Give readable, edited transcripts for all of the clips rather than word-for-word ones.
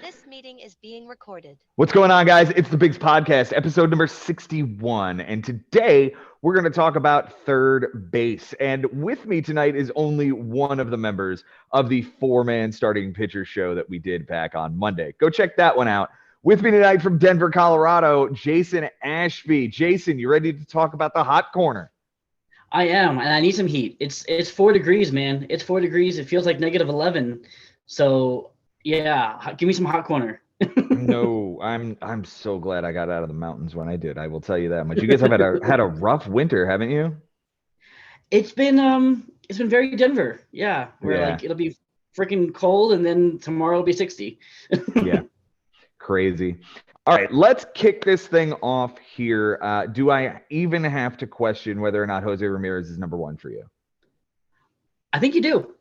This meeting is being recorded. What's going on, guys? It's the Bigs Podcast, episode number 61. And today we're going to talk about third base. And with me tonight is only one of the members of the four-man starting pitcher show that we did back on Monday. Go check that one out. With me tonight from Denver, Colorado, Jason Ashby. Jason, you ready to talk about the hot corner? I am, and I need some heat. It's 4 degrees, man. It's 4 degrees. It feels like -11. So yeah, give me some hot corner. No, I'm so glad I got out of the mountains when I did. I will tell you that much. You guys have had a rough winter, haven't you? It's been very Denver. Yeah, where Yeah. like it'll be freaking cold, and then tomorrow it'll be 60. Yeah. Crazy. All right, let's kick this thing off here. Do I even have to question whether or not Jose Ramirez is number one for you? I think you do.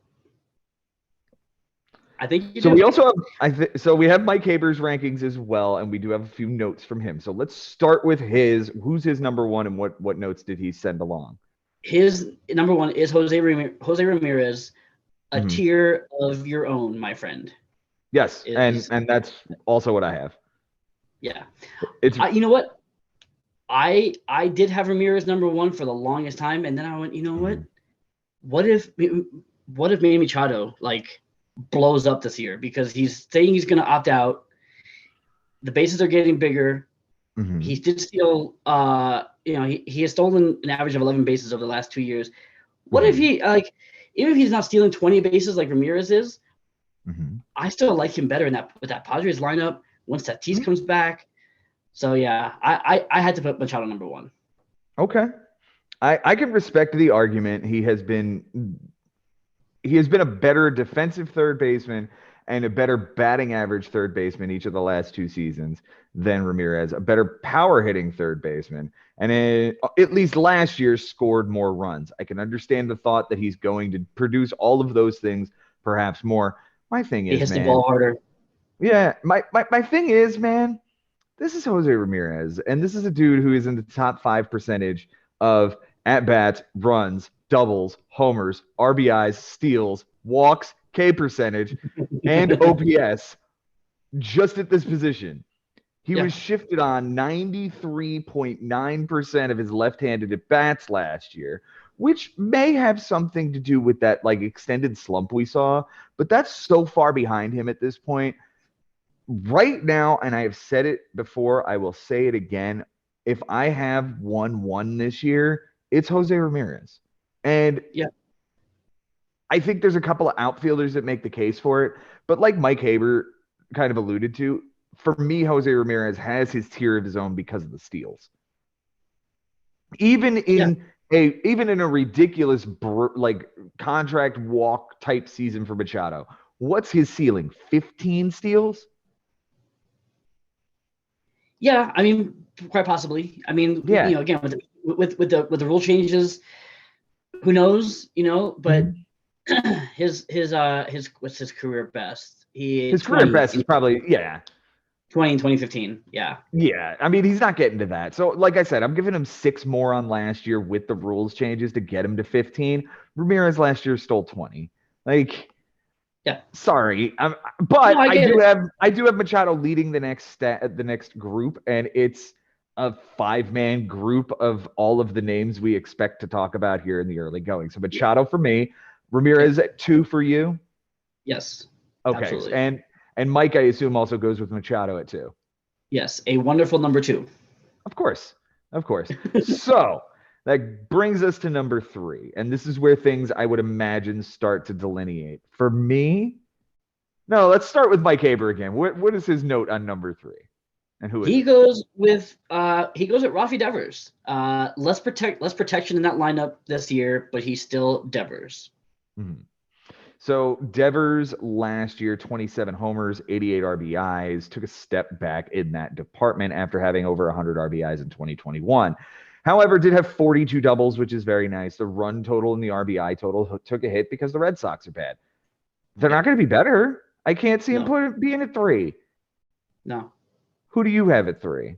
I think you So do. we also have, so we have Mike Haber's rankings as well, and we do have a few notes from him. So let's start with his. Who's his number one, and what notes did he send along? His number one is Jose Ramirez, a Mhm. tier of your own, my friend. Yes, Is- and that's also what I have. Yeah. It's You know what? I did have Ramirez number one for the longest time, and then I went, you know what? Mhm. What if Manny Machado like blows up this year because he's saying he's going to opt out? The bases are getting bigger. Mhm. He did steal. He has stolen an average of 11 bases over the last 2 years. What if he even if he's not stealing 20 bases like Ramirez is? Mhm. I still like him better with that Padres lineup once Tatis Mhm. comes back. So yeah, I had to put Machado number one. Okay. I can respect the argument. He has been a better defensive third baseman and a better batting average third baseman each of the last two seasons than Ramirez, a better power hitting third baseman, and at least last year scored more runs. I can understand the thought that he's going to produce all of those things, perhaps more. My thing He is, hits the man, ball harder. yeah, my thing is, man, this is Jose Ramirez, and this is a dude who is in the top 5 percentage of at bats, runs, doubles, homers, RBIs, steals, walks, K percentage, and OPS just at this position. He Yeah. was shifted on 93.9% of his left-handed at bats last year, which may have something to do with that like extended slump we saw, but that's so far behind him at this point right now, and I have said it before, I will say it again. If I have one this year, it's Jose Ramirez. And Yeah. I think there's a couple of outfielders that make the case for it. But like Mike Haber kind of alluded to, for me, Jose Ramirez has his tier of his own because of the steals. Even in a ridiculous like contract walk type season for Machado, what's his ceiling? 15 steals? Yeah, I mean, quite possibly. I mean, Yeah. again, with the rule changes, who knows? But his what's his career best? His career best is probably 20 in 2015. Yeah. Yeah. I mean, he's not getting to that. So, like I said, I'm giving him 6 more on last year with the rules changes to get him to 15. Ramirez last year stole 20. Like, Yeah. sorry, but No, I do have Machado leading the next group, and it's a 5-man group of all of the names we expect to talk about here in the early going. So Machado for me, Ramirez at 2 for you. Yes. Okay, Absolutely. and Mike, I assume, also goes with Machado at 2. Yes, a wonderful number 2. Of course. So that brings us to number 3, and this is where things I would imagine start to delineate. For me, no, let's start with Mike Haber again. What is his note on number 3, and who is He it? goes with Rafi Devers. Less protection in that lineup this year, but he's still Devers. Mhm. So Devers last year, 27 homers, 88 RBIs, took a step back in that department after having over 100 RBIs in 2021. However, did have 42 doubles, which is very nice. The run total and the RBI total took a hit because the Red Sox are bad. They're not going to be better. I can't see him being at 3. No. Who do you have at 3?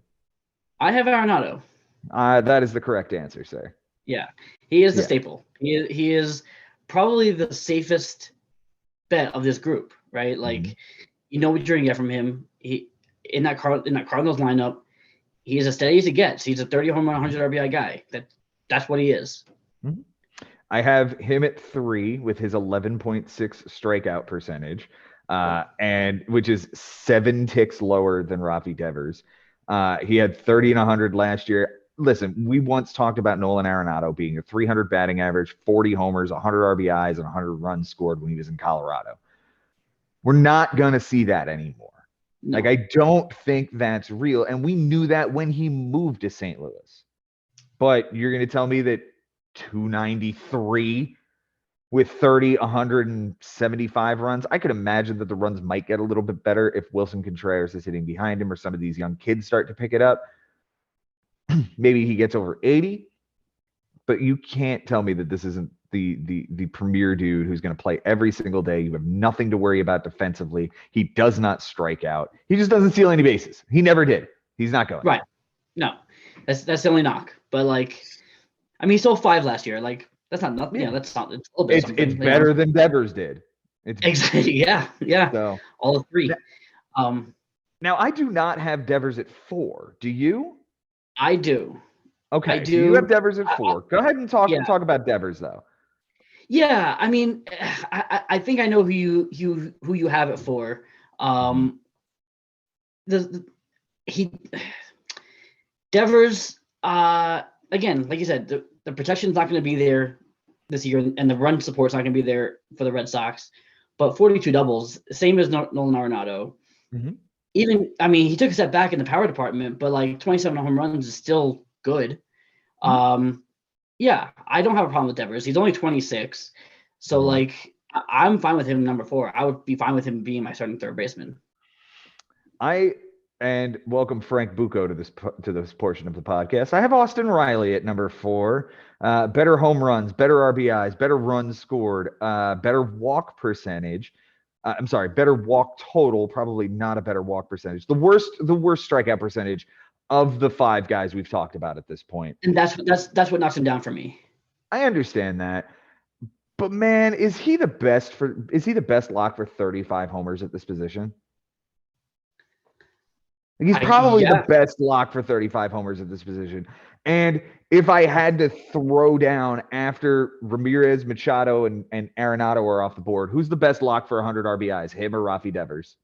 I have Arenado. That is the correct answer, sir. Yeah, he is the staple. He is probably the safest bet of this group, right? Like, You know what you're gonna get from him. He in that Cardinals lineup, he is as steady as it gets. He's a 30 home run, 100 RBI guy. That's what he is. Mm-hmm. I have him at 3 with his 11.6 strikeout percentage, and which is 7 ticks lower than Rafi Devers. He had 30 and 100 last year. Listen, we once talked about Nolan Arenado being a 300 batting average, 40 homers, 100 RBIs, and 100 runs scored when he was in Colorado. We're not going to see that anymore. No. Like, I don't think that's real. And we knew that when he moved to St. Louis. But you're going to tell me that 293 with 30, 175 runs. I could imagine that the runs might get a little bit better if Wilson Contreras is hitting behind him or some of these young kids start to pick it up. Maybe he gets over 80, but you can't tell me that this isn't the premier dude who's going to play every single day. You have nothing to worry about defensively. He does not strike out. He just doesn't steal any bases. He never did. He's not going. Right. No, that's the only knock. But like, I mean, he stole 5 last year. Like, that's not nothing. Yeah, that's not. It's a little bit. It's better than Devers did. It's exactly. Yeah. So all 3. Now I do not have Devers at 4. Do you? I do. Okay. I do. So you have Devers at 4. Go ahead and talk about Devers though. Yeah, I mean, I think I know who you have it for. Devers, again, like you said, the protection's not going to be there this year, and the run support's not going to be there for the Red Sox. But 42 doubles, same as Nolan Arenado. Mm-hmm. Even, I mean, he took a step back in the power department, but like 27 home runs is still good. Mm-hmm. Yeah, I don't have a problem with Devers. He's only 26. So, like, I'm fine with him number 4. I would be fine with him being my starting third baseman. And welcome Frank Bucco to this portion of the podcast. I have Austin Riley at number 4. Better home runs, better RBIs, better runs scored, better walk percentage. Better walk total, probably not a better walk percentage. The worst strikeout percentage of the 5 guys we've talked about at this point. And that's what knocks him down for me. I understand that. But man, is he the best lock for 35 homers at this position? He's probably the best lock for 35 homers at this position. And if I had to throw down after Ramirez, Machado, and Arenado are off the board, who's the best lock for 100 RBIs, him or Rafi Devers?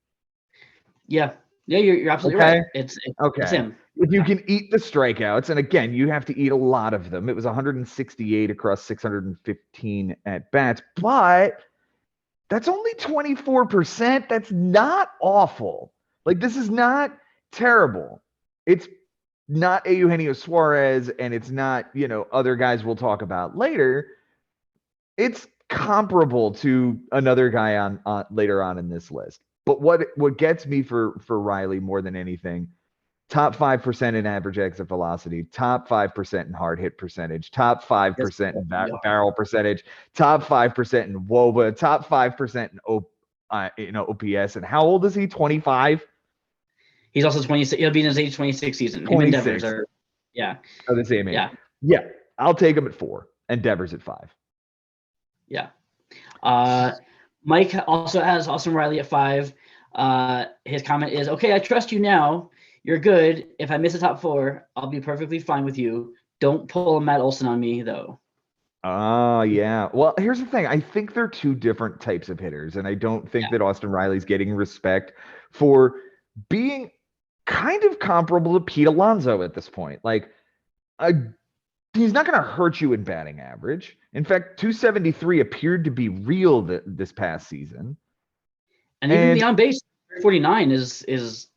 Yeah, you're absolutely right. It's him. If you can eat the strikeouts, and again, you have to eat a lot of them. It was 168 across 615 at bats, but that's only 24%. That's not awful. Like, this is not terrible. It's not Eugenio Suarez, and it's not, other guys we'll talk about later. It's comparable to another guy on later on in this list. But what gets me for Riley more than anything, top 5% in average exit velocity, top 5% in hard hit percentage, top 5% in barrel percentage, top 5% in WOBA, top 5% in OPS. And how old is he? 25? He's also 26. He'll be in his age 26 season. 26. Devers are, Oh, the same age. Yeah. I'll take him at 4 and Devers at 5. Yeah. Mike also has Austin Riley at 5. His comment is, okay, I trust you now. You're good. If I miss the top 4, I'll be perfectly fine with you. Don't pull a Matt Olson on me, though. Yeah. Well, here's the thing. I think they're 2 different types of hitters, and I don't think that Austin Riley's getting respect for being kind of comparable to Pete Alonso at this point. Like, he's not going to hurt you in batting average. In fact, 273 appeared to be real this past season. And even the on base 49 is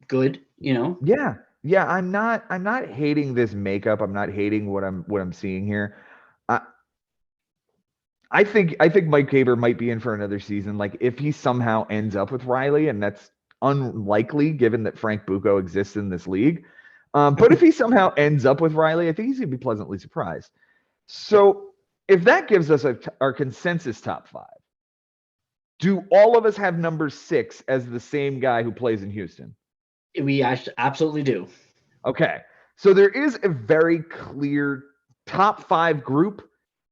good, Yeah. I'm not hating this makeup. I'm not hating what I'm seeing here. I think Mike Haber might be in for another season. Like, if he somehow ends up with Riley, and that's unlikely given that Frank Bucco exists in this league. But if he somehow ends up with Riley, I think he's going to be pleasantly surprised. So if that gives us our consensus top 5, do all of us have number 6 as the same guy who plays in Houston? We absolutely do. Okay. So there is a very clear top 5 group,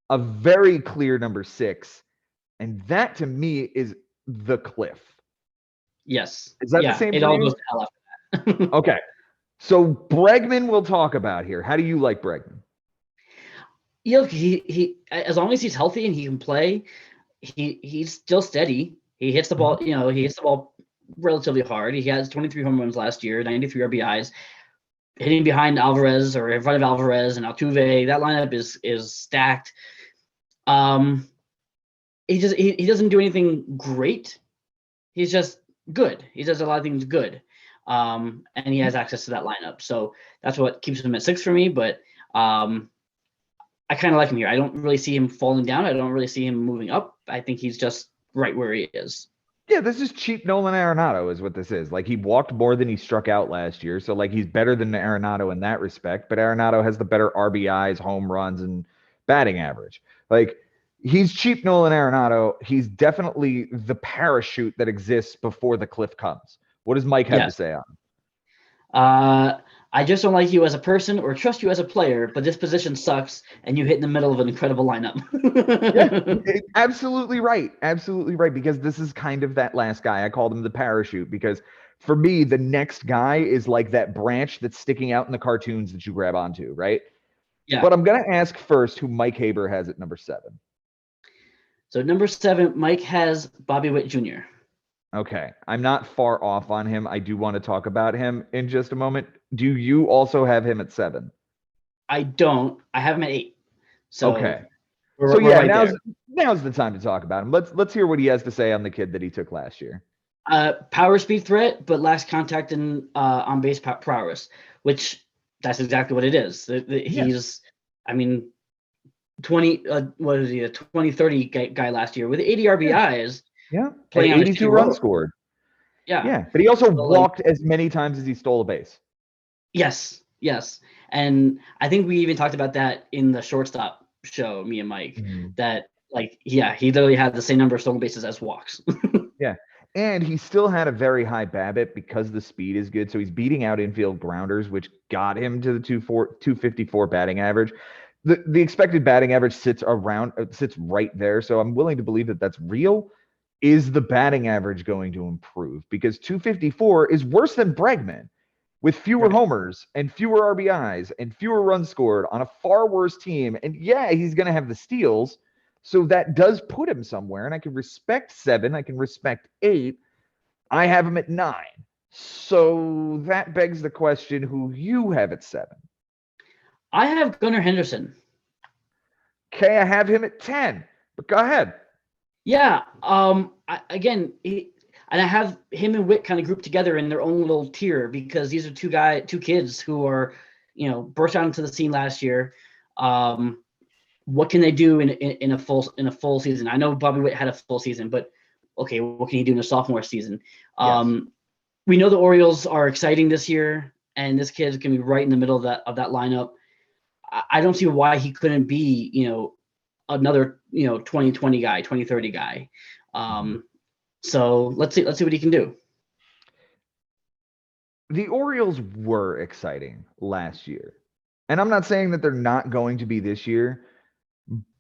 a very clear number 6. And that to me is the cliff. Yes. Is that the Yeah. same It for all you? goes to hell after that. Okay. So Bregman we'll talk about here. How do you like Bregman? He as long as he's healthy and he can play, he's still steady. He hits the ball, he hits the ball relatively hard. He has 23 home runs last year, 93 RBIs, hitting behind Alvarez or in front of Alvarez and Altuve. That lineup is stacked. He doesn't do anything great. He's just good. He does a lot of things good. And he has access to that lineup. So that's what keeps him at 6 for me. But I kind of like him here. I don't really see him falling down. I don't really see him moving up. I think he's just right where he is. Yeah, this is cheap Nolan Arenado is what this is. Like he walked more than he struck out last year. So like he's better than Arenado in that respect, but Arenado has the better RBIs, home runs, and batting average. Like he's cheap Nolan Arenado. He's definitely the parachute that exists before the cliff comes. What does Mike have to say on him? I just don't like you as a person or trust you as a player, but this position sucks and you hit in the middle of an incredible lineup. Yeah, absolutely right. Absolutely right. Because this is kind of that last guy. I called him the parachute because for me, the next guy is like that branch that's sticking out in the cartoons that you grab onto, right? Yeah. But I'm going to ask first who Mike Haber has at number 7. So number 7, Mike has Bobby Witt Jr. Okay. I'm not far off on him. I do want to talk about him in just a moment. Do you also have him at 7? I don't. I have him at 8. So okay. We're yeah, right now's the time to talk about him. Let's hear what he has to say on the kid that he took last year. Power speed threat, but lacks contact and on base prowess, which that's exactly what it is. He's, I mean, 20. What is he? A 20-30 guy last year with 80 RBIs. Yeah, playing 82 runs scored. Yeah, but he also walked as many times as he stole a base. Yes, and I think we even talked about that in the shortstop show, me and Mike. That he literally had the same number of stolen bases as walks. Yeah, and he still had a very high BABIP because the speed is good. So he's beating out infield grounders, which got him to the 254 batting average. The expected batting average sits right there. So I'm willing to believe that that's real. Is the batting average going to improve? Because 254 is worse than Bregman with fewer homers and fewer RBIs and fewer runs scored on a far worse team. And yeah, he's going to have the steals. So that does put him somewhere. And I can respect 7. I can respect 8. I have him at 9. So that begs the question who you have at 7. I have Gunnar Henderson. Okay, I have him at 10. But go ahead. Yeah. I have him and Witt kind of grouped together in their own little tier because these are two kids who are, burst out into the scene last year. What can they do in a full season? I know Bobby Witt had a full season, but okay, what can he do in a sophomore season? Yes. We know the Orioles are exciting this year, and this kid is going to be right in the middle of that lineup. I don't see why he couldn't be, another 2020 guy, 2030 guy. So let's see what he can do. The Orioles were exciting last year. And I'm not saying that they're not going to be this year,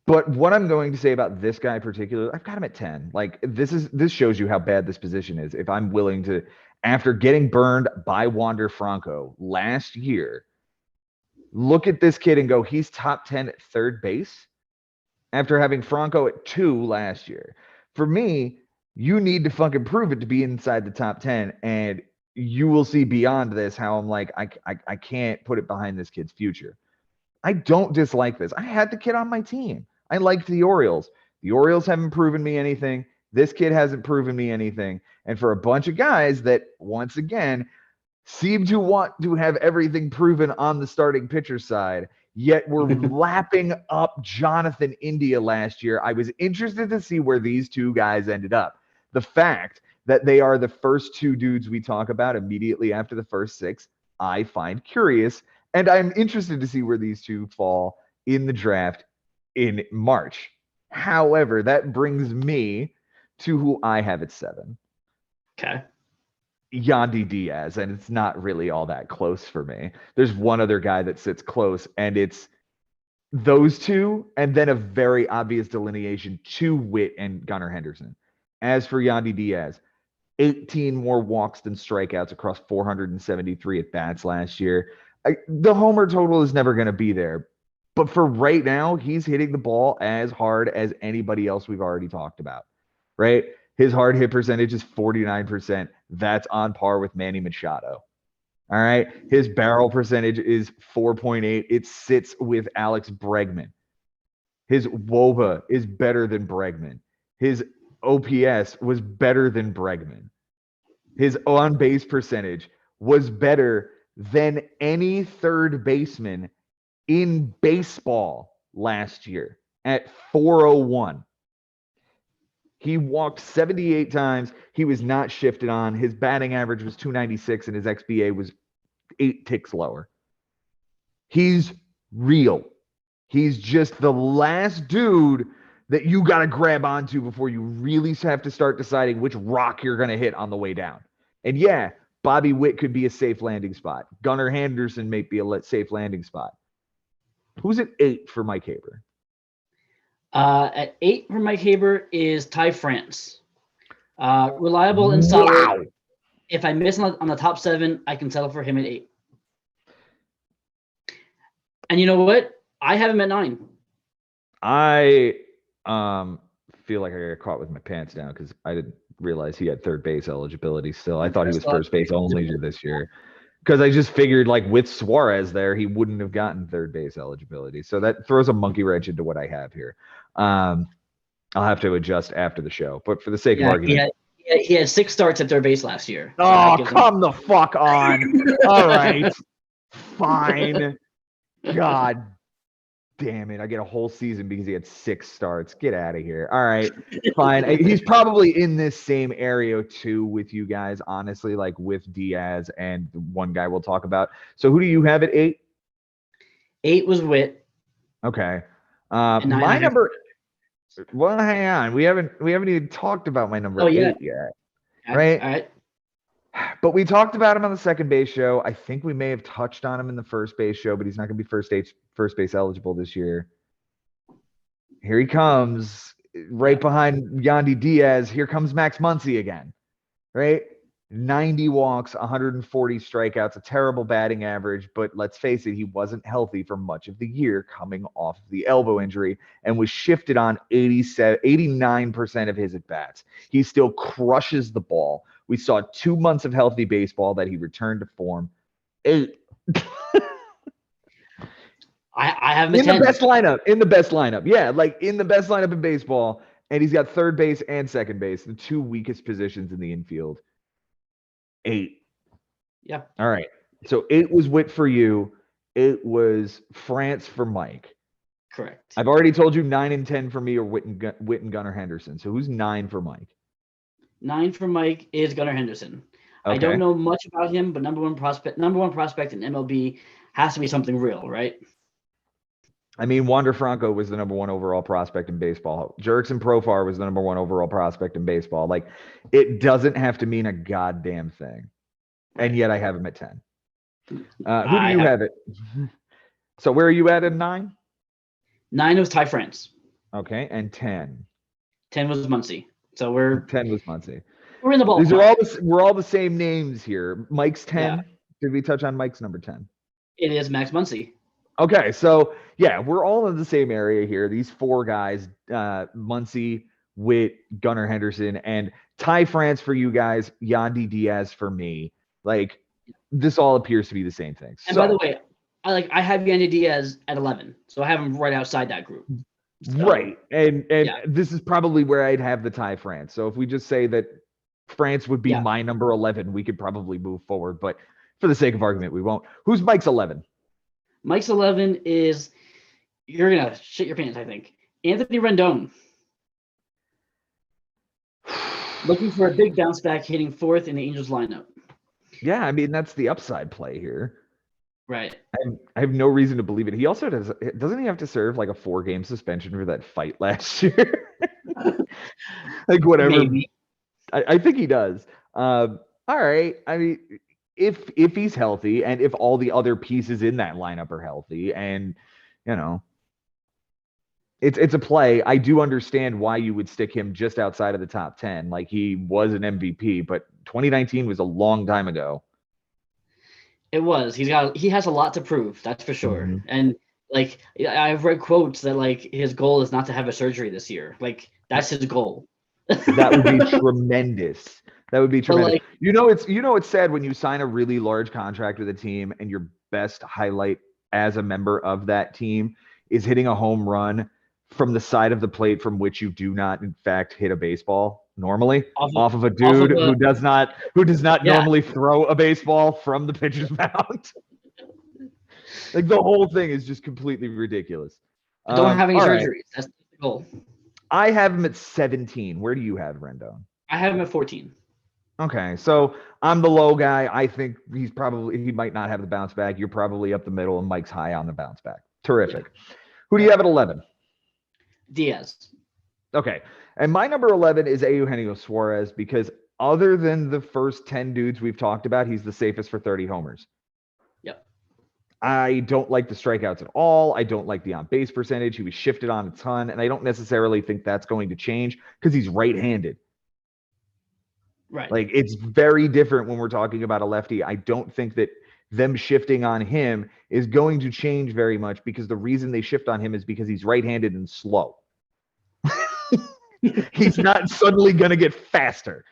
but what I'm going to say about this guy in particular, I've got him at 10. Like this shows you how bad this position is. If I'm willing to, after getting burned by Wander Franco last year, look at this kid and go, he's top 10 at third base after having Franco at 2 last year. For me, you need to fucking prove it to be inside the top 10. And you will see beyond this how I'm like, I can't put it behind this kid's future. I don't dislike this. I had the kid on my team. I liked the Orioles. The Orioles haven't proven me anything. This kid hasn't proven me anything. And for a bunch of guys that, once again, seem to want to have everything proven on the starting pitcher side, yet we're lapping up Jonathan India last year. I was interested to see where these two guys ended up. The fact that they are the first 2 dudes we talk about immediately after the first 6, I find curious. And I'm interested to see where these two fall in the draft in March. However, that brings me to who I have at 7. Okay. Yandy Diaz, and it's not really all that close for me. There's one other guy that sits close, and it's those two, and then a very obvious delineation to Witt and Gunnar Henderson. As for Yandy Diaz, 18 more walks than strikeouts across 473 at bats last year. The homer total is never going to be there. But for right now, he's hitting the ball as hard as anybody else we've already talked about, right? His hard hit percentage is 49%. That's on par with Manny Machado. All right. His barrel percentage is 4.8. It sits with Alex Bregman. His WOBA is better than Bregman. His OPS was better than Bregman. His on base percentage was better than any third baseman in baseball last year at 401. He walked 78 times. He was not shifted on. His batting average was 296 and his XBA was 8 ticks lower. He's real. He's just the last dude that you got to grab onto before you really have to start deciding which rock you're going to hit on the way down. And yeah, Bobby Witt could be a safe landing spot. Gunnar Henderson may be a safe landing spot. Who's at 8 for Mike Haber? At 8 for Mike Haber is Ty France. Reliable and solid. Wow. If I miss on the top 7, I can settle for him at 8. And you know what? I have him at 9. I feel like I got caught with my pants down because I didn't realize he had third base eligibility still. I thought he was first base only this year. Because I just figured, like, with Suarez there, he wouldn't have gotten third base eligibility. So that throws a monkey wrench into what I have here. I'll have to adjust after the show. But for the sake of argument. He had 6 starts at third base last year. Oh, come the fuck on. All right. Fine. God damn it. I get a whole season because he had 6 starts. Get out of here. All right. Fine. He's probably in this same area too with you guys, honestly, like with Diaz and one guy we'll talk about. So who do you have at 8? 8 was Witt. Okay. My number. Well, hang on. We haven't even talked about my number 8 yet. Right? All right. But we talked about him on the second base show. I think we may have touched on him in the first base show, but he's not going to be first base eligible this year. Here he comes, right behind Yandy Diaz. Here comes Max Muncy again, right? 90 walks, 140 strikeouts, a terrible batting average. But let's face it, he wasn't healthy for much of the year coming off of the elbow injury and was shifted on 89% of his at-bats. He still crushes the ball. We saw 2 months of healthy baseball that he returned to form. 8. I have him in 10. the best lineup. In the best lineup. Yeah, like in the best lineup in baseball. And he's got third base and second base, the 2 weakest positions in the infield. 8. Yeah. All right. So 8 was Witt for you. It was France for Mike. Correct. I've already told you 9 and 10 for me are Witt and Gunnar Henderson. So who's 9 for Mike? 9 for Mike is Gunnar Henderson. Okay. I don't know much about him, but number one prospect in MLB has to be something real, right? I mean, Wander Franco was the number 1 overall prospect in baseball. Jurickson Profar was the number 1 overall prospect in baseball. Like, it doesn't have to mean a goddamn thing. And yet I have him at 10. Who do you have it? So where are you at 9? 9 was Ty France. Okay, and 10. 10 was Muncy. So 10 was Muncy. We're in the ballpark. These are we're all the same names here. Mike's 10. Yeah. Did we touch on Mike's number 10? It is Max Muncy. Okay, so yeah, we're all in the same area here. These 4 guys, Muncy, Witt, Gunnar Henderson, and Ty France for you guys, Yandy Diaz for me. Like, this all appears to be the same thing. And by the way, I have Yandy Diaz at 11, so I have him right outside that group. So, right, and this is probably where I'd have the Ty France. So if we just say that France would be my number 11, we could probably move forward. But for the sake of argument, we won't. Who's Mike's 11? Mike's 11 is, you're going to shit your pants, I think, Anthony Rendon. Looking for a big bounce back, hitting 4th in the Angels lineup. Yeah, I mean, that's the upside play here. Right. I have no reason to believe it. He also doesn't he have to serve like a 4-game suspension for that fight last year? Like, whatever. Maybe. I think he does. All right. I mean, if he's healthy and if all the other pieces in that lineup are healthy, and It's a play. I do understand why you would stick him just outside of the top 10. Like, he was an MVP, but 2019 was a long time ago. It was. He has a lot to prove, that's for sure. Mhm. And like I've read quotes that like his goal is not to have a surgery this year. Like that's his goal. That would be tremendous. That would be But tremendous. like It's sad when you sign a really large contract with a team and your best highlight as a member of that team is hitting a home run from the side of the plate from which you do not in fact hit a baseball normally, off of a off of dude a who does not yeah. normally throw a baseball from the pitcher's mound. Like, the whole thing is just completely ridiculous. Don't have any all surgeries. right. That's the goal. I have him at 17. Where do you have Rendon? I have him at 14. Okay, so I'm the low guy. I think he might not have the bounce back. You're probably up the middle, and Mike's high on the bounce back. Terrific. Who do you have at 11? Diaz. Okay, and my number 11 is Eugenio Suarez, because other than the first 10 dudes we've talked about, he's the safest for 30 homers. Yep. I don't like the strikeouts at all. I don't like the on-base percentage. He was shifted on a ton, and I don't necessarily think that's going to change because he's right-handed. Right. Like, it's very different when we're talking about a lefty. I don't think that them shifting on him is going to change very much, because the reason they shift on him is because he's right-handed and slow. He's not suddenly going to get faster.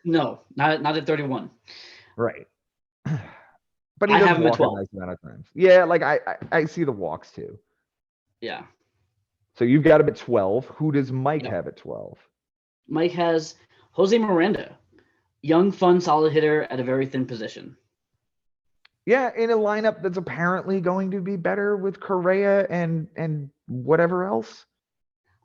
No, not at 31. Right. But he I have doesn't him at walk 12. a nice amount of times. Yeah, like I see the walks too. Yeah. So you've got him at 12. Who does Mike have at 12? Mike has Jose Miranda, young, fun, solid hitter at a very thin position. Yeah, in a lineup that's apparently going to be better with Correa and whatever else.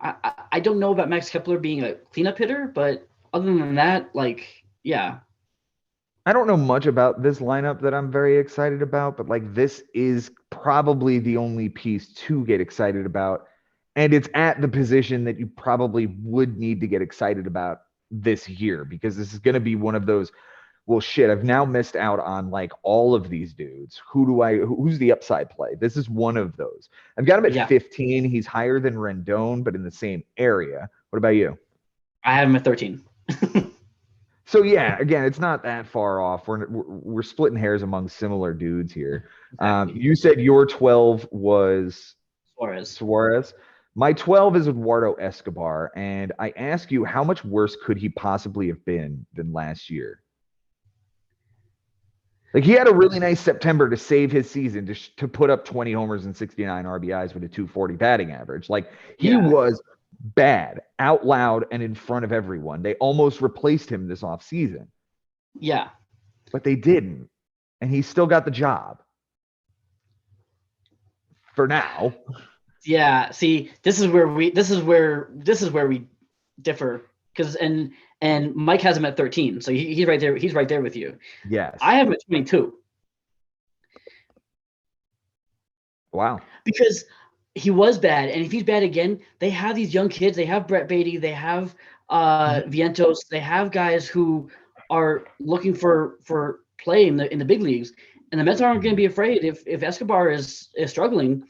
I don't know about Max Kepler being a cleanup hitter, but other than that, like, yeah. I don't know much about this lineup that I'm very excited about, but like, this is probably the only piece to get excited about. And it's at the position that you probably would need to get excited about this year, because this is going to be one of those, well, shit, I've now missed out on like all of these dudes. Who's the upside play? This is one of those. I've got him at 15. He's higher than Rendon, but in the same area. What about you? I have him at 13. So yeah, again, it's not that far off. We're splitting hairs among similar dudes here. Exactly. You said your 12 was Suarez. My 12 is Eduardo Escobar, and I ask you, how much worse could he possibly have been than last year? Like, he had a really nice September to save his season, to put up 20 homers and 69 RBIs with a 240 batting average. Like, he was bad, out loud, and in front of everyone. They almost replaced him this offseason. Yeah. But they didn't. And he still got the job. For now. Yeah. See, this is where we differ, because and Mike has him at 13, so he's right there. He's right there with you. Yes. I have him at 22. Wow. Because he was bad, and if he's bad again, they have these young kids. They have Brett Beatty. They have Vientos. They have guys who are looking for play in the big leagues, and the Mets aren't going to be afraid if Escobar is struggling.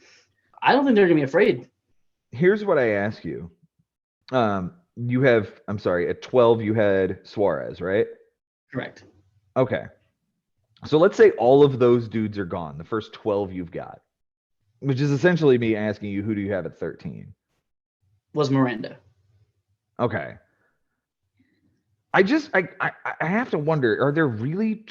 I don't think they're going to be afraid. Here's what I ask you. You have, I'm sorry, at 12 you had Suarez, right? Correct. Okay. So let's say all of those dudes are gone, the first 12 you've got, which is essentially me asking you, who do you have at 13? Was Miranda. Okay. I have to wonder, are there really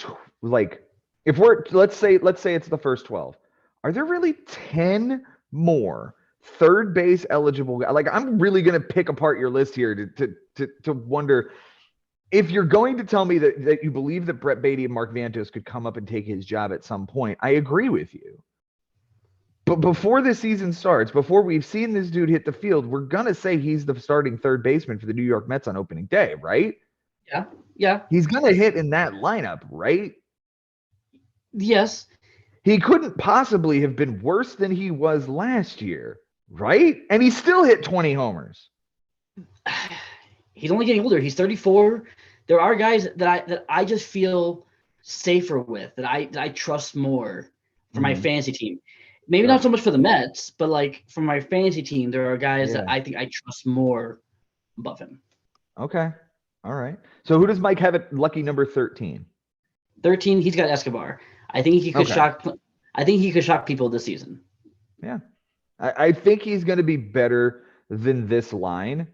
if let's say it's the first 12, are there really 10 more third base eligible guys? Like, I'm really going to pick apart your list here to wonder if you're going to tell me that you believe that Brett Beatty and Mark Vientos could come up and take his job at some point. I agree with you. But before the season starts, before we've seen this dude hit the field, we're going to say he's the starting third baseman for the New York Mets on opening day, right? Yeah. Yeah. He's going to hit in that lineup, right? Yes. He couldn't possibly have been worse than he was last year, right? And he still hit 20 homers. He's only getting older. He's 34. There are guys that I just feel safer with, that I trust more for my fantasy team. maybe So, not so much for the Mets, but like for my fantasy team, there are guys that yeah. I think I trust more above him. Okay. All right. So who does Mike have at lucky number 13? 13, he's got Escobar. I think he could Okay. shock. I think he could shock people this season. Yeah. I think he's going to be better than this line.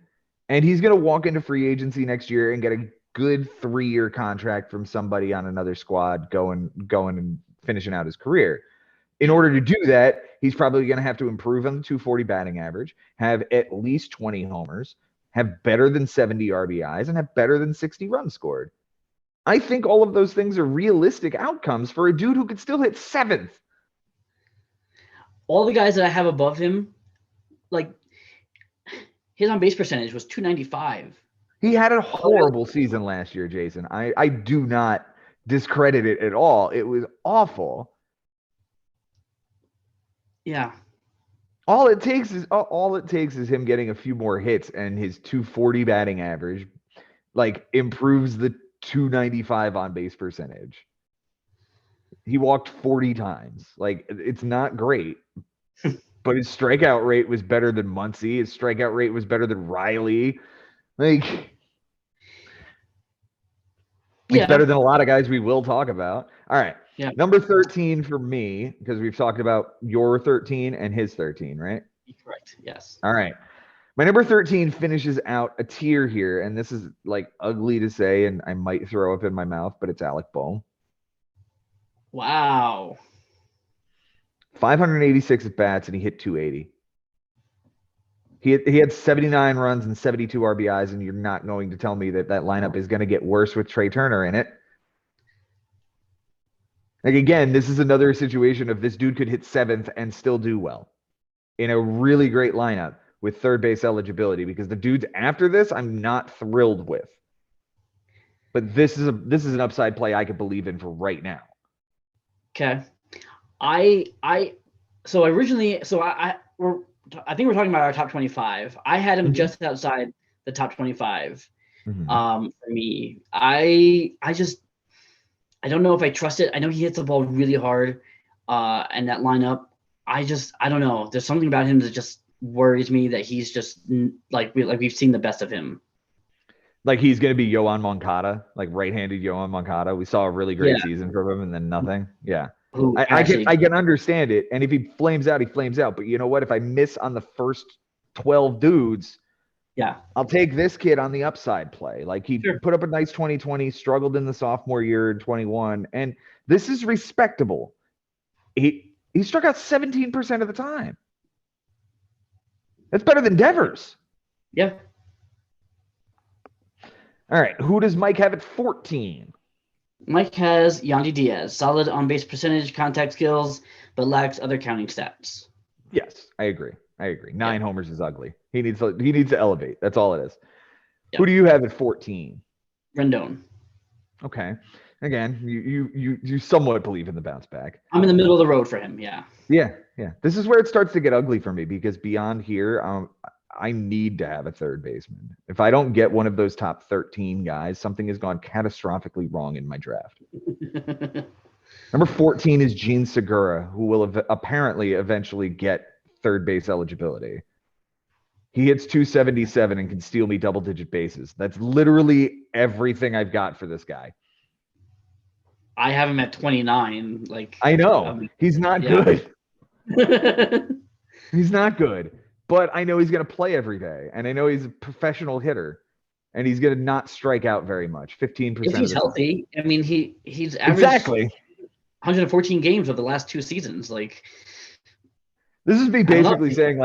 And he's going to walk into free agency next year and get a good 3-year contract from somebody on another squad going and finishing out his career. In order to do that, he's probably going to have to improve on the 240 batting average, have at least 20 homers, have better than 70 RBIs, and have better than 60 runs scored. I think all of those things are realistic outcomes for a dude who could still hit 7th. All the guys that I have above him, like his on base percentage was 295. He had a horrible season last year, Jason. I do not discredit it at all. It was awful. Yeah. All it takes is him getting a few more hits, and his 240 batting average like improves the 295 on base percentage. He walked 40 times. Like, it's not great. But his strikeout rate was better than Muncy. His strikeout rate was better than Riley. Like, he's better than a lot of guys we will talk about. All right. Yeah. Number 13 for me, because we've talked about your 13 and his 13, right? Correct. Yes. All right. My number 13 finishes out a tier here, and this is like ugly to say, and I might throw up in my mouth, but it's Alec Bohm. Wow. 586 at bats, and he hit 280. He had 79 runs and 72 RBIs, and you're not going to tell me that lineup is going to get worse with Trey Turner in it. Like, again, this is another situation of this dude could hit 7th and still do well in a really great lineup with third base eligibility, because the dudes after this I'm not thrilled with. But this is an upside play I could believe in for right now. Okay. I think we're talking about our top 25. I had him just outside the top 25. For me, I don't know if I trust it. I know he hits the ball really hard, and that lineup. I don't know. There's something about him that just worries me that he's just like we've seen the best of him. Like, he's going to be Yohan Moncada, like right-handed Yohan Moncada. We saw a really great season from him, and then nothing. Yeah. I can understand it. And if he flames out, he flames out. But you know what? If I miss on the first 12 dudes, I'll take this kid on the upside play. Like, he put up a nice 2020, struggled in the sophomore year in 21, and this is respectable. He struck out 17% of the time. That's better than Devers. Yeah. All right. Who does Mike have at 14? Mike has Yandy Diaz, solid on base percentage, contact skills, but lacks other counting stats. Yes, I agree. 9 homers is ugly. He needs to elevate. That's all it is. Yep. Who do you have at 14? Rendon. Okay. Again, you somewhat believe in the bounce back. I'm in the middle of the road for him. Yeah. This is where it starts to get ugly for me, because beyond here, I need to have a third baseman. If I don't get one of those top 13 guys, something has gone catastrophically wrong in my draft. Number 14 is Gene Segura, who will apparently eventually get third base eligibility. He hits 277 and can steal me double-digit bases. That's literally everything I've got for this guy. I have him at 29. Like, I know. He's not good. He's not good. But I know he's going to play every day, and I know he's a professional hitter, and he's going to not strike out very much, 15%. If he's healthy, I mean, he's averaged 114 games over the last 2 seasons. Like, this is me basically saying,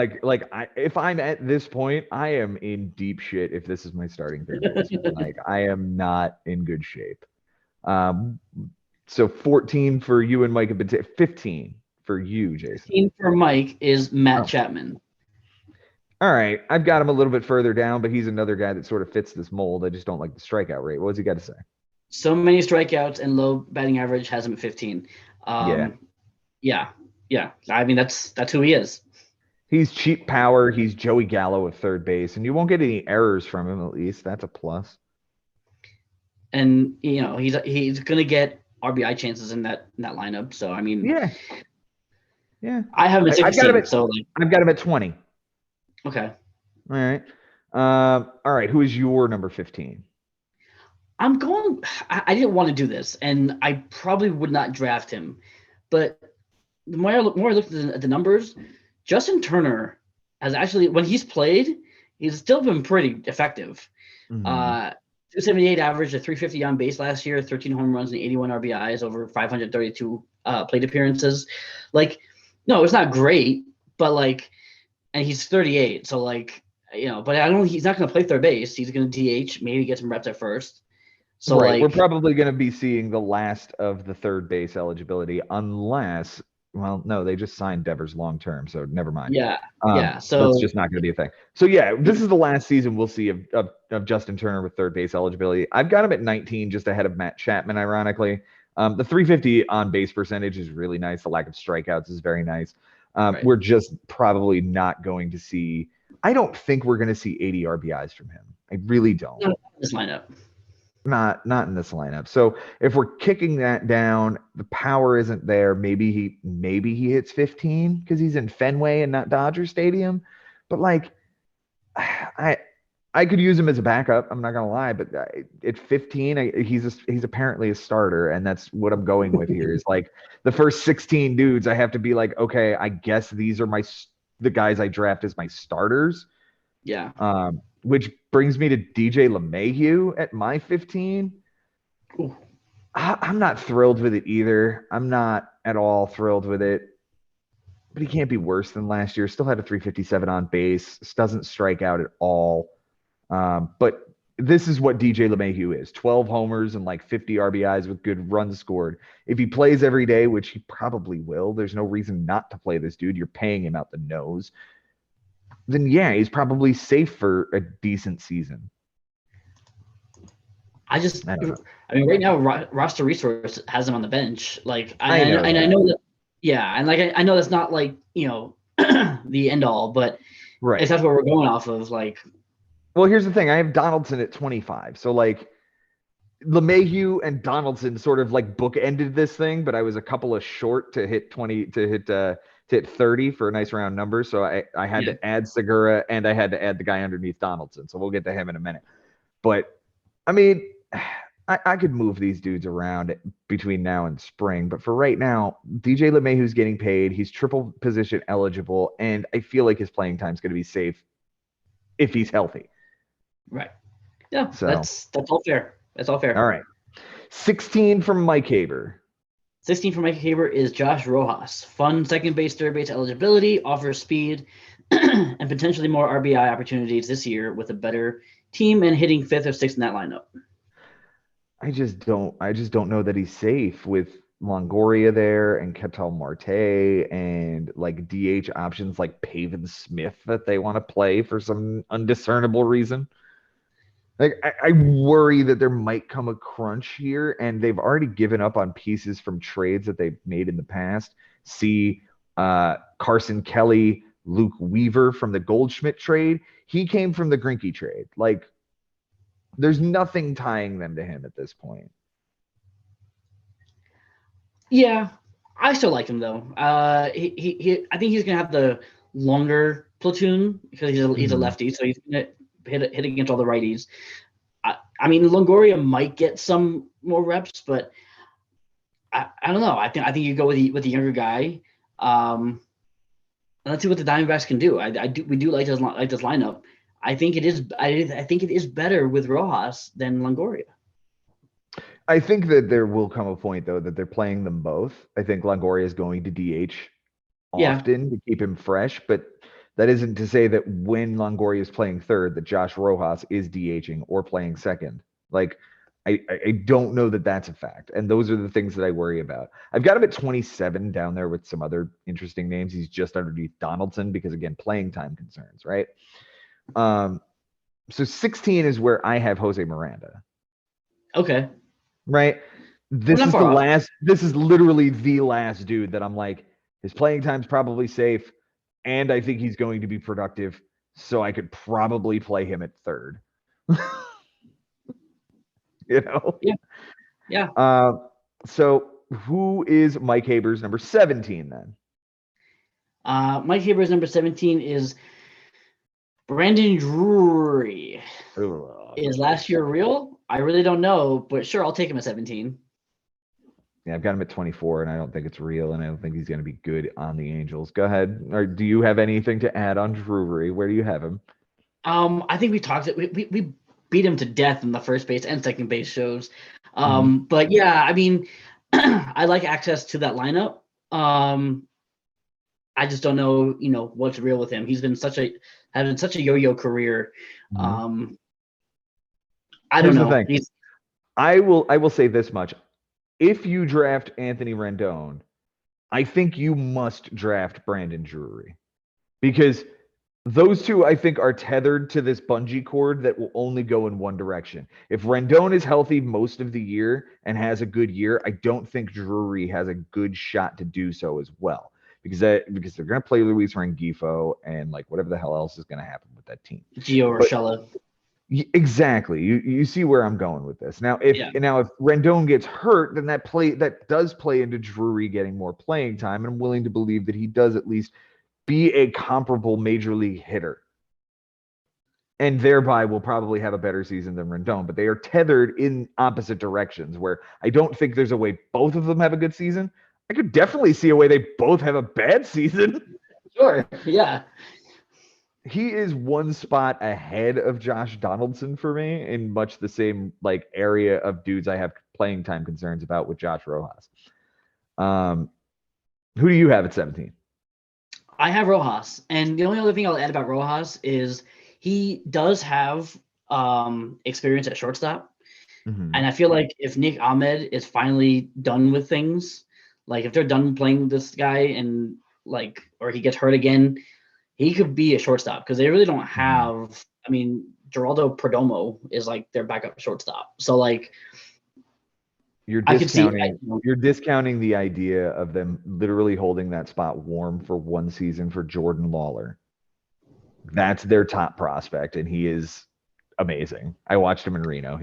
if I'm at this point, I am in deep shit. If this is my starting third baseman, like, I am not in good shape. So 14 for you and Mike have been 15 for you, Jason. 15 for Mike is Matt Chapman. All right. I've got him a little bit further down, but he's another guy that sort of fits this mold. I just don't like the strikeout rate. What's he got to say? So many strikeouts and low batting average has him at 15. Yeah. I mean, that's who he is. He's cheap power. He's Joey Gallo at third base, and you won't get any errors from him, at least. That's a plus. And, you know, he's going to get RBI chances in that lineup. So, I mean. Yeah. Yeah. I have him at I've got him 16, at so like, I've got him at 20. okay. All right. All right. Who is your number 15? I'm going. I didn't want to do this, and I probably would not draft him, but the more I looked at the numbers, Justin Turner has actually, when he's played, he's still been pretty effective. Mhm. 278 average, a 350 on base last year, 13 home runs and 81 RBIs over 532 plate appearances. Like, no, it's not great, but like, and he's 38, so like, but I don't. He's not going to play third base. He's going to DH, maybe get some reps at first. So Right. We're like, probably going to be seeing the last of the third base eligibility unless, well, no, they just signed Devers long term, so never mind. yeah, yeah. That's So just not going to be a thing. So yeah, this is the last season we'll see of Justin Turner with third base eligibility. I've got him at 19, just ahead of Matt Chapman, ironically. The 350 on base percentage is really nice. The lack of strikeouts is very nice. right. We're just probably not going to see. I don't think we're going to see 80 RBIs from him. I really don't. Not in this lineup. Not in this lineup. So if we're kicking that down, the power isn't there. Maybe he hits 15 because he's in Fenway and not Dodger Stadium. But like, I could use him as a backup. I'm not gonna lie, but at 15, he's apparently a starter, and that's what I'm going with here. Is like the first 16 dudes, I have to be like, okay, I guess these are the guys I draft as my starters. Yeah. Which brings me to DJ LeMahieu at my 15. Ooh. I'm not thrilled with it either. I'm not at all thrilled with it. But he can't be worse than last year. Still had a 357 on base. Doesn't strike out at all. But this is what DJ LeMahieu is: 12 homers and like 50 RBIs with good runs scored. If he plays every day, which he probably will, there's no reason not to play this dude. You're paying him out the nose. Then yeah, he's probably safe for a decent season. I mean, right now, roster resource has him on the bench. Like, I know that, yeah, and like I know that's not like the end all, but Right. if that's what we're going off of, like. Well, here's the thing: I have Donaldson at 25, so like LeMahieu and Donaldson sort of like bookended this thing, but I was a couple of short to hit 20 to hit 30 for a nice round number. So I had to add Segura and I had to add the guy underneath Donaldson. So we'll get to him in a minute. But I mean, I could move these dudes around between now and spring, but for right now, DJ LeMahieu's getting paid. He's triple position eligible, and I feel like his playing time is going to be safe if he's healthy. Right. Yeah, so that's all fair. That's all fair. All right. 16 from Mike Haber. 16 for Mike Haber is Josh Rojas. Fun second base, third base eligibility, offers speed, and potentially more RBI opportunities this year with a better team and hitting fifth or sixth in that lineup. I just don't know that he's safe with Longoria there and Ketel Marte and like DH options like Pavin Smith that they want to play for some undiscernible reason. Like I worry that there might come a crunch here, and they've already given up on pieces from trades that they've made in the past. See Carson Kelly, Luke Weaver from the Goldschmidt trade. He came from the Greinke trade. Like, there's nothing tying them to him at this point. Yeah, I still like him though. He I think he's gonna have the longer platoon because he's a lefty, so he's gonna hit against all the righties. I mean, Longoria might get some more reps, but I don't know. I think you go with the younger guy. Let's see what the Diamondbacks can do. We do like this lineup. I think it is better with Rojas than Longoria. I think that there will come a point though that they're playing them both. I think Longoria is going to DH often to keep him fresh, but that isn't to say that when Longoria is playing third, that Josh Rojas is DHing or playing second. Like, I don't know that that's a fact. And those are the things that I worry about. I've got him at 27 down there with some other interesting names. He's just underneath Donaldson because, again, playing time concerns, right? So 16 is where I have Jose Miranda. Okay. Right? This is literally the last dude that I'm like, his playing time's probably safe, and I think he's going to be productive, so I could probably play him at third. You know? Yeah. So who is Mike Haber's number 17 then? Mike Haber's number 17 is Brandon Drury. Ugh. Is last year real? I really don't know, but sure, I'll take him at 17. Yeah, I've got him at 24, and I don't think it's real, and I don't think he's going to be good on the Angels. Go ahead. Or do you have anything to add on Drury? Where do you have him? I think we talked. We beat him to death in the first base and second base shows. Mhm. But yeah, I mean, I like access to that lineup. I just don't know, what's real with him. He's been having such a yo-yo career. Mhm. Um, I don't Here's the know. thing. I will say this much. If you draft Anthony Rendon, I think you must draft Brandon Drury because those two, I think, are tethered to this bungee cord that will only go in one direction. If Rendon is healthy most of the year and has a good year, I don't think Drury has a good shot to do so as well because they're going to play Luis Rengifo and like whatever the hell else is going to happen with that team. Gio But Urshela. exactly, you see where I'm going with this. Now, if Yeah. Rendon gets hurt, then that does play into Drury getting more playing time, and I'm willing to believe that he does at least be a comparable major league hitter, and thereby will probably have a better season than Rendon. But they are tethered in opposite directions, where I don't think there's a way both of them have a good season. I could definitely see a way they both have a bad season. Sure. Yeah. He is one spot ahead of Josh Donaldson for me in much the same like area of dudes I have playing time concerns about with Josh Rojas. Um, who do you have at 17? I have Rojas, and the only other thing I'll add about Rojas is he does have experience at shortstop, Mm-hmm. and I feel like if Nick Ahmed is finally done with things, like if they're done playing this guy and or he gets hurt again, he could be a shortstop because they really don't have. I mean, Geraldo Perdomo is like their backup shortstop, so like You're I could see. discounting the idea of them literally holding that spot warm for one season for Jordan Lawler. That's their top prospect, and he is amazing. I watched him in Reno.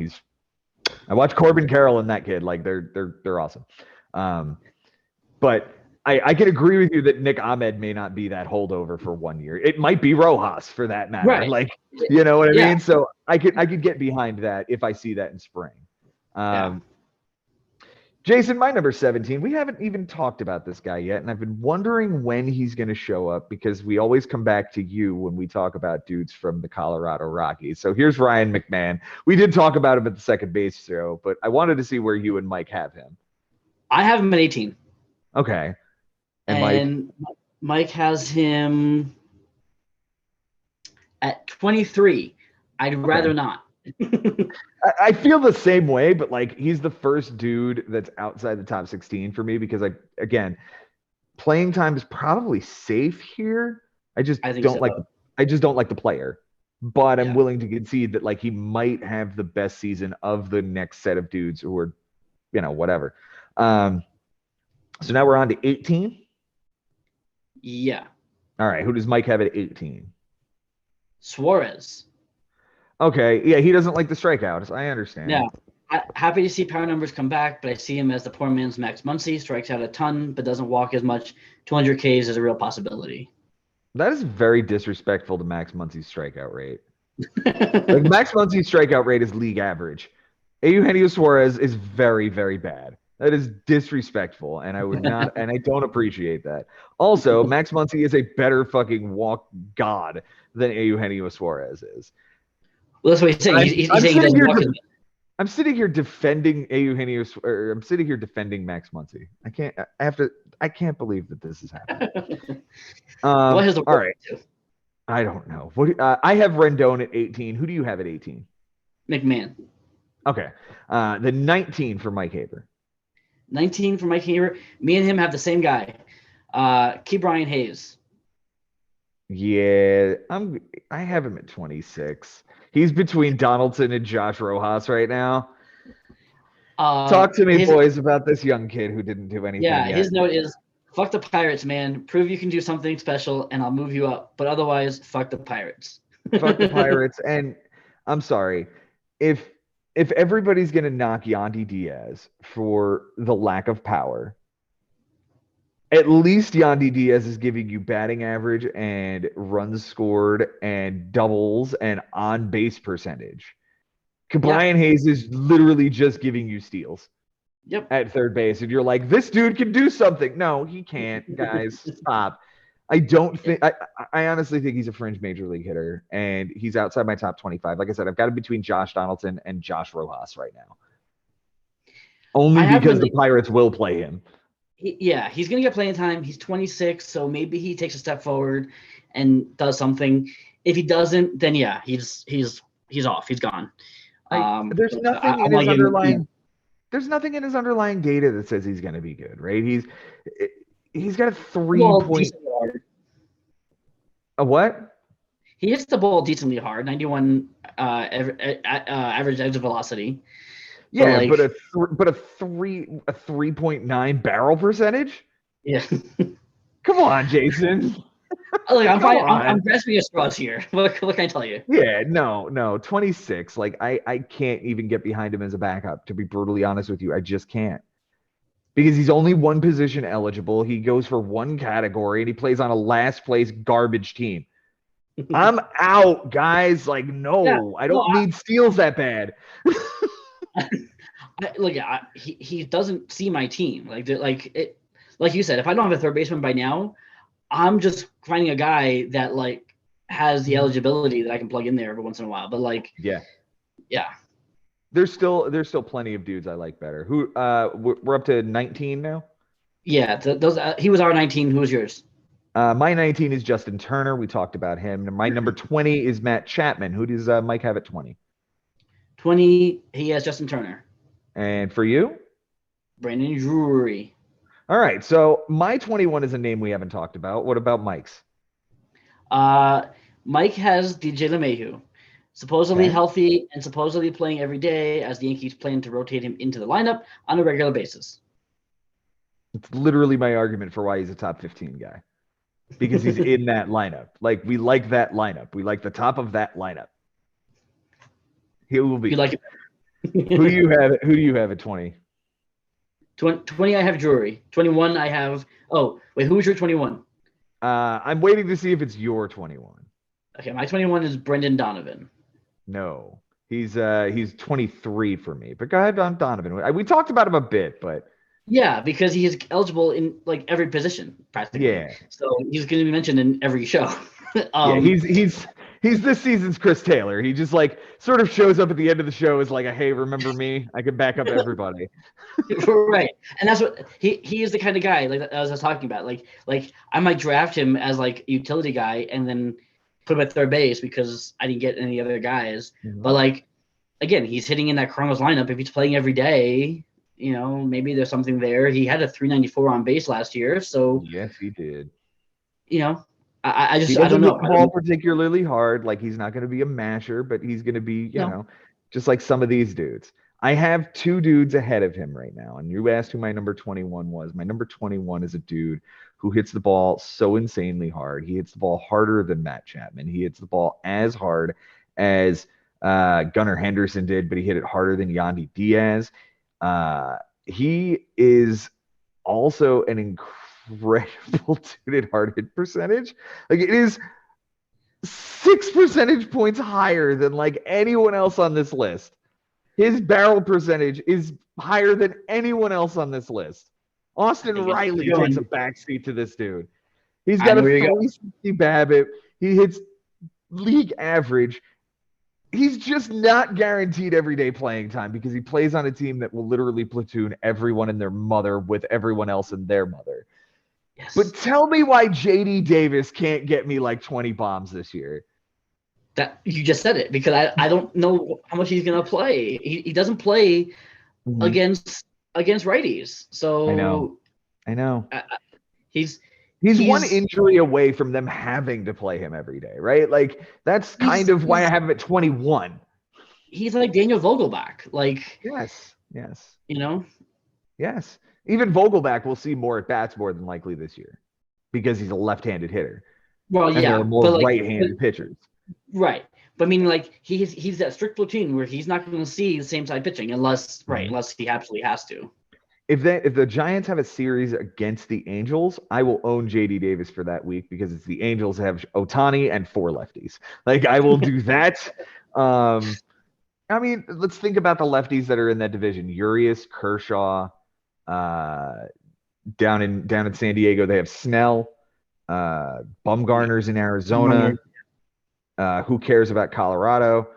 I watched Corbin Carroll and that kid. Like they're awesome. But I can agree with you that Nick Ahmed may not be that holdover for 1 year. It might be Rojas for that matter. Right. Like, you know what I Yeah. mean? So I could get behind that if I see that in spring. Yeah. Jason, my number 17, we haven't even talked about this guy yet, and I've been wondering when he's going to show up because we always come back to you when we talk about dudes from the Colorado Rockies. So here's Ryan McMahon. We did talk about him at the second base show, but I wanted to see where you and Mike have him. I have him at 18. Okay. And Mike has him at 23. I'd rather not. I feel the same way, but like he's the first dude that's outside the top 16 for me because again, playing time is probably safe here. I just don't like the player. But I'm willing to concede that like he might have the best season of the next set of dudes who are, whatever. So now we're on to 18. Yeah. All right. Who does Mike have at 18? Suarez. Okay. Yeah, he doesn't like the strikeouts. I understand. Yeah. Happy to see power numbers come back, but I see him as the poor man's Max Muncy. Strikes out a ton, but doesn't walk as much. 200 Ks is a real possibility. That is very disrespectful to Max Muncy's strikeout rate. Like Max Muncy's strikeout rate is league average. Eugenio Suarez is very, very bad. That is disrespectful, and I would not, and I don't appreciate that. Also, Max Muncy is a better fucking walk god than Eugenio Suarez is. Well, that's what he's saying. He's saying he doesn't walk as much. I'm sitting here defending Eugenio, or I'm sitting here defending Max Muncy. I can't believe that this is happening. What has the all right. I don't know. I have Rendon at 18. Who do you have at 18? McMahon. Okay. The 19 for Mike Haber. 19 for Mike Haber. Me and him have the same guy. Key Brian Hayes. Yeah, I have him at 26. He's between Donaldson and Josh Rojas right now. Talk to me, boys, about this young kid who didn't do anything yet. His note is, fuck the Pirates, man. Prove you can do something special, and I'll move you up. But otherwise, fuck the Pirates. Fuck the Pirates. And I'm sorry. If everybody's going to knock Yandy Diaz for the lack of power, At least Yandy Diaz is giving you batting average and runs scored and doubles and on base percentage. Brian Hayes is literally just giving you steals. Yep. At third base, and you're like, this dude can do something. No, he can't, guys. Stop. I don't think I honestly think he's a fringe major league hitter, and he's outside my top 25. Like I said, I've got him between Josh Donaldson and Josh Rojas right now. Only because the Pirates will play him. He's gonna get playing time. He's 26, so maybe he takes a step forward and does something. If he doesn't, then he's off. He's gone. There's nothing in his underlying. There's nothing in his underlying data that says he's going to be good, right? He's got a 3 point. A what? He hits the ball decently hard, 91 average exit velocity. Yeah, but a 3.9 barrel percentage. Yeah. Come on, Jason. Look, I'm grasping at straws here. What can I tell you? Yeah, no, 26. Like I can't even get behind him as a backup. To be brutally honest with you, I just can't. Because he's only one position eligible. He goes for one category, and he plays on a last place garbage team. I'm out, guys. Like, no, I don't need steals that bad. He doesn't see my team. Like you said, if I don't have a third baseman by now, I'm just finding a guy that like has the eligibility that I can plug in there every once in a while. But like, yeah. There's still plenty of dudes I like better. Who we're up to 19 now. Yeah, those he was our 19. Who was yours? My 19 is Justin Turner. We talked about him. My number 20 is Matt Chapman. Who does Mike have at 20? 20. He has Justin Turner. And for you, Brandon Drury. All right, so my 21 is a name we haven't talked about. What about Mike's? Mike has DJ LeMahieu, supposedly healthy and supposedly playing every day, as the Yankees plan to rotate him into the lineup on a regular basis. It's literally my argument for why he's a top 15 guy, because he's in that lineup. Like, we like that lineup. We like the top of that lineup. He will be. You like it? Who do you have? Who do you have at 20? 20, I have Drury. 21, I have. Oh, wait, who's your 21? I'm waiting to see if it's your 21. Okay, my 21 is Brendan Donovan. No, he's 23 for me. But go ahead on Donovan. We talked about him a bit, but yeah, because he is eligible in like every position practically. Yeah, so he's going to be mentioned in every show. Yeah, he's this season's Chris Taylor. He just like sort of shows up at the end of the show as like a, hey, remember me? I can back up everybody. Right, and that's what he is, the kind of guy like as I was talking about. Like I might draft him as like a utility guy and then put him at third base because I didn't get any other guys. Mm-hmm. But like again, he's hitting in that Cardinals lineup. If he's playing every day, you know, maybe there's something there. He had a 394 on base last year, so yes, he did. You know. I don't know. Hit the ball particularly hard. Like, he's not going to be a masher, but he's going to be, you know, just like some of these dudes. I have two dudes ahead of him right now. And you asked who my number 21 was. My number 21 is a dude who hits the ball so insanely hard. He hits the ball harder than Matt Chapman. He hits the ball as hard as Gunnar Henderson did, but he hit it harder than Yandy Diaz. He is also an incredible dude hard hit percentage. Like, it is 6 percentage points higher than like anyone else on this list. His barrel percentage is higher than anyone else on this list. Austin Riley takes a backseat to this dude. He's got a 360 BABIP. He hits league average. He's just not guaranteed everyday playing time because he plays on a team that will literally platoon everyone and their mother with everyone else and their mother. Yes. But tell me why JD Davis can't get me like 20 bombs this year. That you just said it, because I don't know how much he's gonna play. He doesn't play against righties. So I know. He's one injury away from them having to play him every day, right? Like, that's kind of why I have him at 21. He's like Daniel Vogelbach. Like, yes. You know? Yes. Even Vogelbach will see more at bats more than likely this year because he's a left-handed hitter. Well, and there are more right-handed pitchers. Right. But I mean, like, he's that strict platoon where he's not going to see the same side pitching unless he absolutely has to. if the Giants have a series against the Angels, I will own JD Davis for that week because it's the Angels have Ohtani and 4 lefties. Like I will do that. I mean, let's think about the lefties that are in that division. Urias, Kershaw, down in San Diego, they have Snell, Bumgarner's in Arizona. Who cares about Colorado?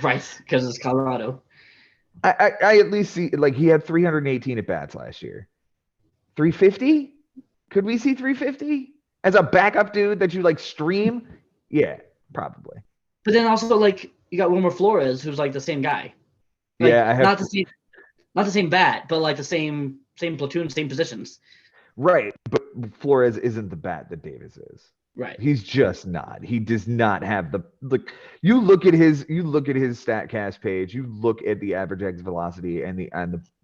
Right, because it's Colorado. I at least see like he had 318 at bats last year. 350? Could we see 350 as a backup dude that you like stream? Yeah, probably. But then also like you got Wilmer Flores, who's like the same guy. Like, Yeah, I have not the same bat, but like the same platoon, same positions. right. But Flores isn't the bat that Davis is. Right. He's just not. He does not have the like. You look at his Statcast page. You look at the average exit velocity and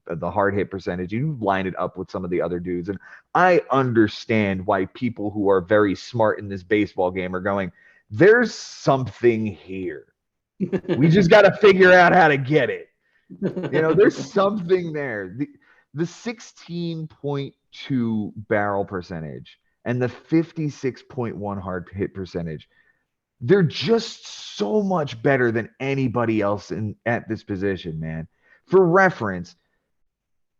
the hard hit percentage. You line it up with some of the other dudes, and I understand why people who are very smart in this baseball game are going. There's something here. We just got to figure out how to get it. There's something there. The 16.2 barrel percentage and the 56.1 hard hit percentage, they're just so much better than anybody else at this position, man. For reference,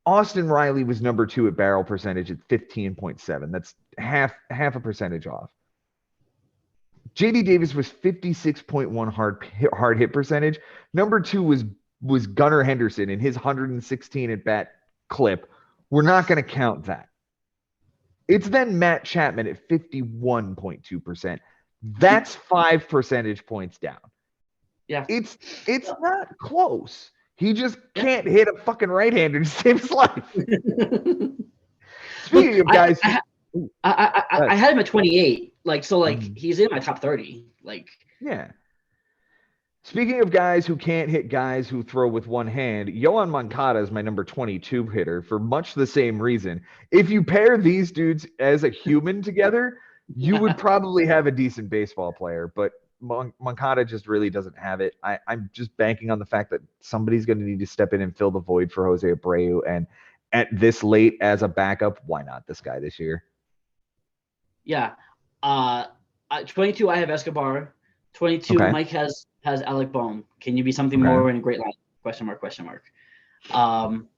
Austin Riley was number 2 at barrel percentage at 15.7. That's half a percentage off. JD Davis was 56.1 hard hit percentage. Number 2 was Gunnar Henderson in his 116 at bat clip. We're not going to count that. It's then Matt Chapman at 51.2%. That's 5 percentage points down. Yeah. It's not close. He just can't hit a fucking right-hander to save his life. Speaking of guys, I had him at 28. Like so, like he's in my top 30. Like yeah. Speaking of guys who can't hit guys who throw with one hand, Yohan Moncada is my number 22 hitter for much the same reason. If you pair these dudes as a human together, you would probably have a decent baseball player, but Moncada just really doesn't have it. I'm just banking on the fact that somebody's going to need to step in and fill the void for Jose Abreu, and at this late as a backup, why not this guy this year? Yeah. 22, I have Escobar. 22, okay. Mike has Alec Bohm. Can you be something more in a great line? Question mark. And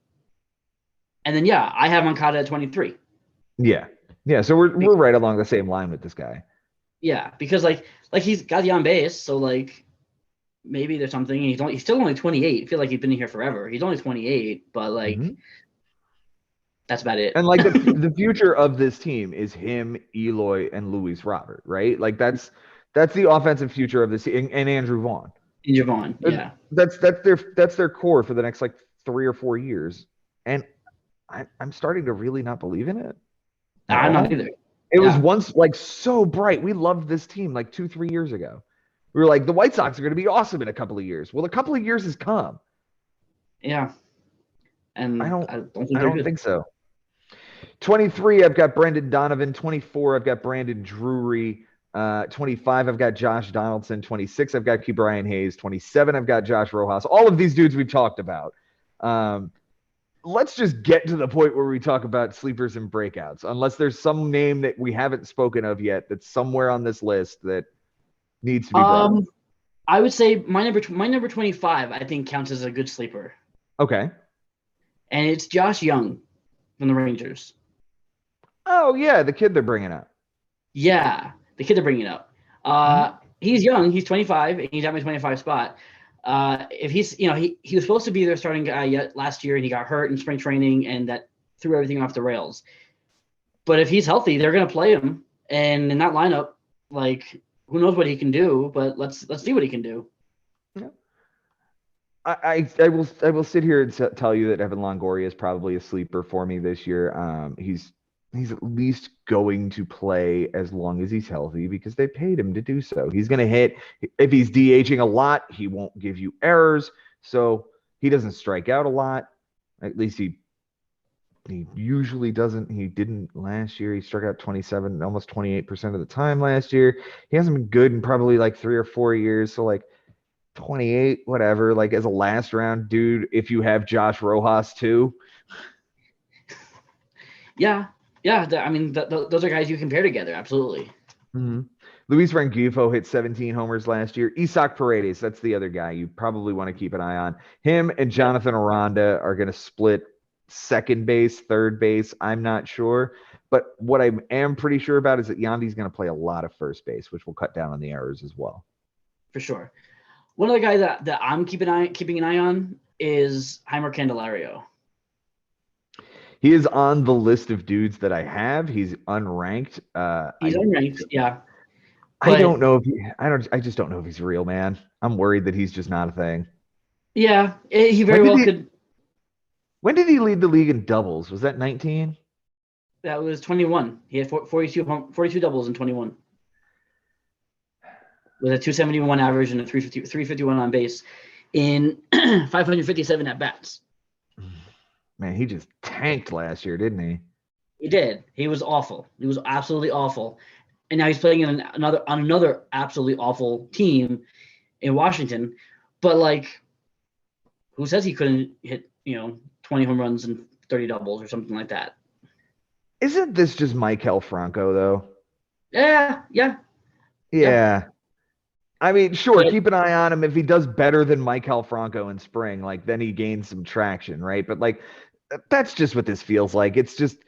then I have Moncada at 23. Yeah. So we're right along the same line with this guy. Yeah, because like he's got you on base, so like maybe there's something. He's still only 28. I feel like he's been here forever. He's only 28, but like that's about it. And like the future of this team is him, Eloy, and Luis Robert, right? Like that's the offensive future of this team, and Andrew Vaughn. Andrew Vaughn, yeah. That's their core for the next like 3 or 4 years, and I'm starting to really not believe in it. I'm not either. It was once like so bright. We loved this team like 2-3 years ago. We were like, the White Sox are going to be awesome in a couple of years. Well, a couple of years has come. Yeah, and I don't think so. 23, I've got Brendan Donovan. 24, I've got Brandon Drury. 25, I've got Josh Donaldson. 26, I've got Brian Hayes. 27, I've got Josh Rojas. All of these dudes we've talked about. Let's just get to the point where we talk about sleepers and breakouts, unless there's some name that we haven't spoken of yet that's somewhere on this list that needs to be brought up. I would say my number 25, I think, counts as a good sleeper. Okay. And it's Josh Young from the Rangers. Oh, yeah, the kid they're bringing up. Yeah, the kid they're bringing up. He's young. He's 25, and he's at my 25 spot. If he's, he was supposed to be their starting guy last year, and he got hurt in spring training, and that threw everything off the rails. But if he's healthy, they're going to play him, and in that lineup, like, who knows what he can do? But let's see what he can do. Yeah. I will sit here and tell you that Evan Longoria is probably a sleeper for me this year. He's at least going to play as long as he's healthy because they paid him to do so. He's going to hit. If he's DHing a lot, he won't give you errors. So he doesn't strike out a lot. At least he usually doesn't. He didn't last year. He struck out 27, almost 28% of the time last year. He hasn't been good in probably like 3 or 4 years. So like 28, whatever, like as a last round dude, if you have Josh Rojas too. Yeah, I mean, those are guys you compare together. Absolutely. Mm-hmm. Luis Rengifo hit 17 homers last year. Isaac Paredes, that's the other guy you probably want to keep an eye on. Him and Jonathan Aranda are going to split second base, third base. I'm not sure. But what I am pretty sure about is that Yandy's going to play a lot of first base, which will cut down on the errors as well. For sure. One of the guys that I'm keeping an eye on is Heimer Candelario. He is on the list of dudes that I have. He's unranked. He's unranked, yeah. I don't know if I just don't know if he's real, man. I'm worried that he's just not a thing. Yeah, he very well could. When did he lead the league in doubles? Was that 19? That was 21. He had 42 doubles in 21. With a 271 average and a 351 on base in 557 at bats. Man, he just tanked last year, didn't he? He did. He was awful. He was absolutely awful. And now he's playing in another absolutely awful team in Washington. But like, who says he couldn't hit 20 home runs and 30 doubles or something like that? Isn't this just Maikel Franco though? Yeah. I mean, sure, keep an eye on him. If he does better than Maikel Franco in spring, like then he gains some traction, right? But like, that's just what this feels like. It's just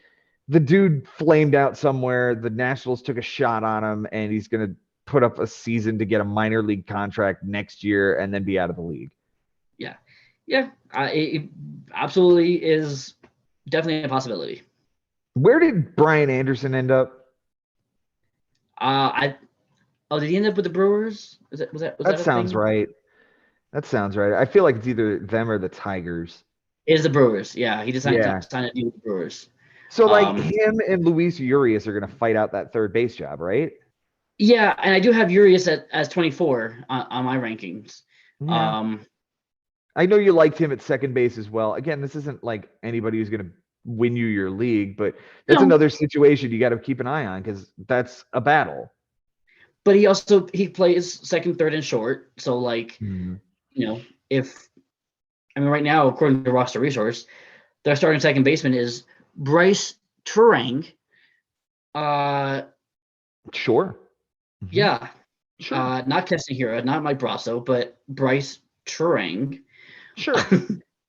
the dude flamed out somewhere. The Nationals took a shot on him, and he's going to put up a season to get a minor league contract next year and then be out of the league. Yeah. It absolutely is definitely a possibility. Where did Brian Anderson end up? Did he end up with the Brewers? That sounds right. That sounds right. I feel like it's either them or the Tigers. It is the Brewers. Yeah, he decided to sign a deal with the Brewers. So, like, him and Luis Urias are going to fight out that third base job, right? Yeah, and I do have Urias as 24 on my rankings. Yeah. I know you liked him at second base as well. Again, this isn't like anybody who's going to win you your league, but that's another situation you got to keep an eye on because that's a battle. But he plays second, third, and short. So like, right now, according to Roster Resource, their starting second baseman is Bryce Turang. Sure. Mm-hmm. Yeah. Sure. Not Kesahira, not Mike Brasso, but Bryce Turang. Sure.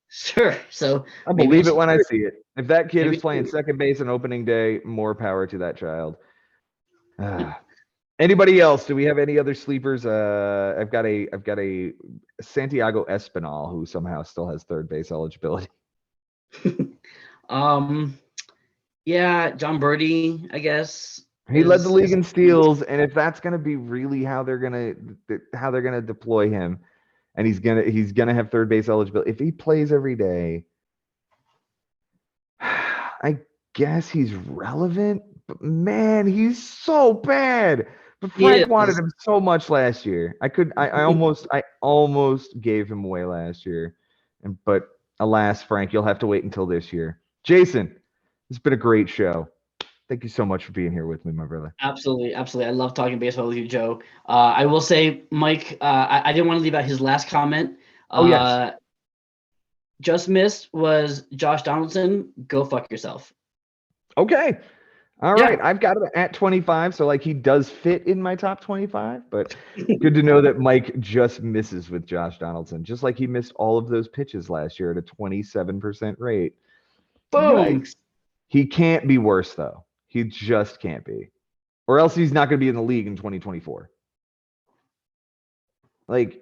Sure. So I believe it when I see it. If that kid is playing second base on opening day, more power to that child. Anybody else? Do we have any other sleepers? I've got a Santiago Espinal who somehow still has third base eligibility. Yeah, John Birdie, I guess. He led the league in steals, and if that's going to be really how they're going to deploy him, and he's gonna have third base eligibility if he plays every day, I guess he's relevant. But man, he's so bad. But Frank wanted him so much last year. I almost gave him away last year, but alas, Frank, you'll have to wait until this year. Jason, it's been a great show. Thank you so much for being here with me, my brother. Absolutely. I love talking baseball with you, Joe. I will say, Mike, I didn't want to leave out his last comment. Yes. Just missed was Josh Donaldson. Go fuck yourself. Okay. All right. I've got him at 25, so like he does fit in my top 25, but good to know that Mike just misses with Josh Donaldson, just like he missed all of those pitches last year at a 27% rate. Boom. Yikes. He can't be worse, though. He just can't be. Or else he's not going to be in the league in 2024. Like,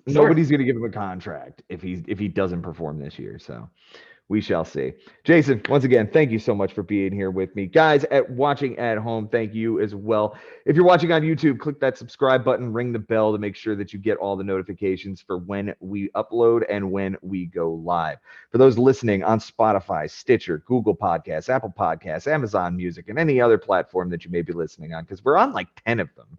nobody's going to give him a contract if he doesn't perform this year, so we shall see. Jason, once again, thank you so much for being here with me. Guys, watching at home, thank you as well. If you're watching on YouTube, click that subscribe button, ring the bell to make sure that you get all the notifications for when we upload and when we go live. For those listening on Spotify, Stitcher, Google Podcasts, Apple Podcasts, Amazon Music, and any other platform that you may be listening on, because we're on like 10 of them.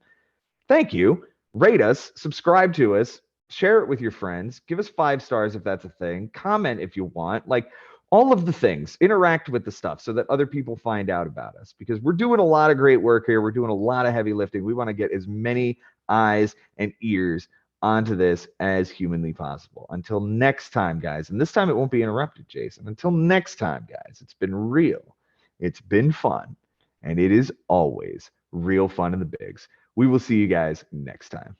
Thank you. Rate us, subscribe to us, share it with your friends, give us 5 stars if that's a thing, comment if you want, like all of the things, interact with the stuff so that other people find out about us, because we're doing a lot of great work here. We're doing a lot of heavy lifting. We want to get as many eyes and ears onto this as humanly possible. Until next time, guys, and this time it won't be interrupted, Jason. Until next time, guys, it's been real, it's been fun, and it is always real fun in the bigs. We will see you guys next time.